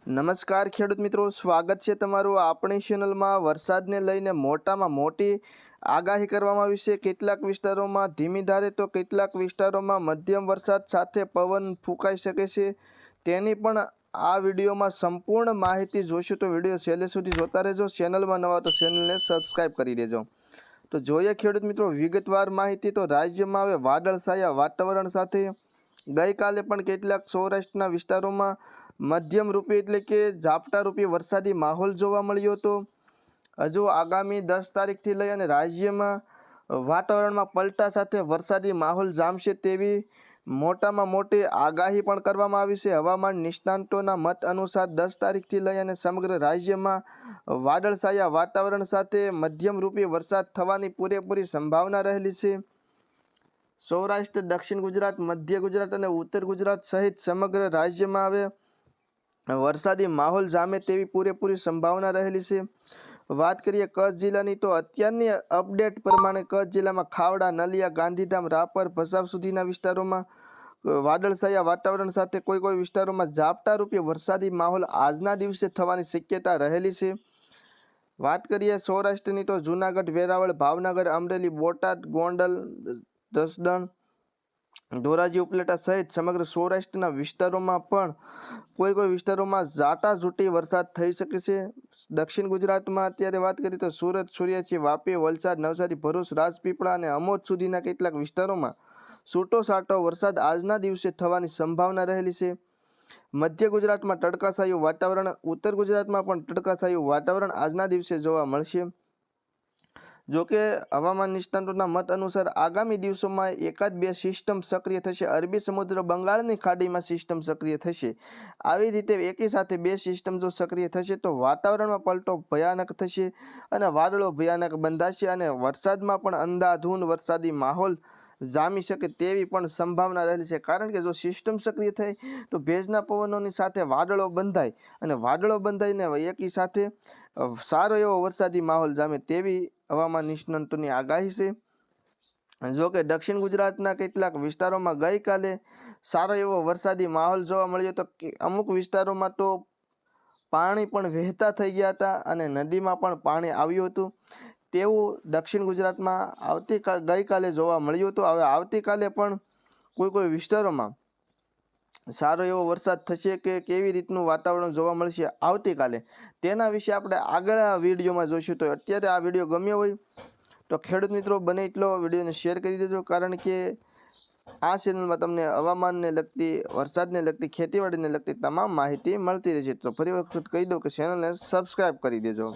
નમસ્કાર ખેડૂત મિત્રો, સ્વાગત છે તમારું આપણી ચેનલમાં। વરસાદને લઈને મોટામાં મોટી આગાહી કરવામાં આવી છે। કેટલાક વિસ્તારોમાં ધીમી ધારે તો કેટલાક વિસ્તારોમાં મધ્યમ વરસાદ સાથે પવન ફૂંકાઈ શકે છે। તેની પણ આ વિડીયોમાં સંપૂર્ણ માહિતી જોઈશું, તો વિડીયો છેલ્લે સુધી જોતા રહેજો। ચેનલમાં નવા તો ચેનલને સબસ્ક્રાઈબ કરી દેજો। તો જોઈએ ખેડૂત મિત્રો વિગતવાર માહિતી। તો રાજ્યમાં હવે વાદળછાયા વાતાવરણ સાથે ગઈકાલે પણ કેટલાક સૌરાષ્ટ્રના વિસ્તારોમાં મધ્યમ રૂપે એટલે કે ઝાપટા રૂપે વરસાદી માહોલ જોવા મળ્યો હતો। હજુ આગામી 10 તારીખથી લઈ અને રાજ્યમાં વાતાવરણમાં પલટા સાથે વરસાદી માહોલ જામશે તેવી મોટામાં મોટી આગાહી પણ કરવામાં આવી છે। હવામાન નિષ્ણાંતોના મત અનુસાર 10 તારીખથી લઈ અને સમગ્ર રાજ્યમાં વાદળછાયા વાતાવરણ સાથે મધ્યમ રૂપે વરસાદ થવાની પૂરેપૂરી સંભાવના રહેલી છે। સૌરાષ્ટ્ર, દક્ષિણ ગુજરાત, મધ્ય ગુજરાત અને ઉત્તર ગુજરાત સહિત સમગ્ર રાજ્યમાં હવે વરસાદી માહોલ જામે તેવી પૂરેપૂરી સંભાવના રહેલી છે। વાત કરીએ કચ્છ જિલ્લાની, તો અત્યારની અપડેટ પ્રમાણે કચ્છ જિલ્લામાં ખાવડા, નલિયા, ગાંધીધામ, રાપર, ભચાઉ સુધીના વિસ્તારોમાં વાદળછાયા વાતાવરણ સાથે કોઈ વિસ્તારોમાં ઝાપટા રૂપે વરસાદી માહોલ આજના દિવસે થવાની શક્યતા રહેલી છે। વાત કરીએ સૌરાષ્ટ્રની, તો જૂનાગઢ, વેરાવળ, ભાવનગર, અમરેલી, બોટાદ, ગોંડલ, જસદણ, ધોરાજી, ઉપલેટા સહિત સમગ્ર સૌરાષ્ટ્રના વિસ્તારોમાં પણ કોઈ વિસ્તારોમાં ઝાટાઝૂટી વરસાદ થઈ શકે છે। દક્ષિણ ગુજરાતમાં અત્યારે વાત કરીએ તો સુરત, સુરત, વાપી, વલસાડ, નવસારી, ભરૂચ, રાજપીપળા અને અમોદ સુધીના કેટલાક વિસ્તારોમાં છૂટોછાટો વરસાદ આજના દિવસે થવાની સંભાવના રહેલી છે। મધ્ય ગુજરાતમાં તડકાછાયું વાતાવરણ, ઉત્તર ગુજરાતમાં પણ તડકાછાયું વાતાવરણ આજના દિવસે જોવા મળશે। જોકે હવામાન નિષ્ણાતોના મત અનુસાર આગામી દિવસોમાં એકાદ બે સિસ્ટમ સક્રિય થશે। અરબી સમુદ્ર, બંગાળની ખાડીમાં સિસ્ટમ સક્રિય થશે। આવી રીતે એકી સાથે બે સિસ્ટમ જો સક્રિય થશે તો વાતાવરણમાં પલટો ભયાનક થશે અને વાદળો ભયાનક બંધાશે અને વરસાદમાં પણ અંધાધૂંધ વરસાદી માહોલ જામી શકે તેવી પણ સંભાવના રહેલી છે। કારણ કે જો સિસ્ટમ સક્રિય થાય તો ભેજના પવનોની સાથે વાદળો બંધાય અને વાદળો બંધાઈને એકી સાથે સારો એવો વરસાદી માહોલ જામે તેવી હવામાન નિષ્ણાતોની આગાહી છે। જો કે દક્ષિણ ગુજરાતના કેટલાક વિસ્તારોમાં ગઈકાલે સારો એવો વરસાદી માહોલ જોવા મળ્યો હતો। અમુક વિસ્તારોમાં તો પાણી પણ વહેતા થઈ ગયા હતા અને નદીમાં પણ પાણી આવ્યું હતું તેવું દક્ષિણ ગુજરાતમાં ગઈકાલે જોવા મળ્યું હતું। હવે આવતીકાલે પણ કોઈ વિસ્તારોમાં સારો એવો વરસાદ થશે કે કેવી રીતનું વાતાવરણ જોવા મળશે આવતીકાલે, તેના વિશે આપણે આગળ વિડીયોમાં જોઈશું। તો અત્યારે આ વિડીયો ગમ્યો હોય તો ખેડૂત મિત્રો બને એટલો વિડીયોને શેર કરી દેજો, કારણ કે આ ચેનલમાં તમને હવામાનને લગતી, વરસાદને લગતી, ખેતીવાડીને લગતી તમામ માહિતી મળતી રહેશે। તો ફરી વખત કહી દઉં કે ચેનલને સબસ્ક્રાઈબ કરી દેજો।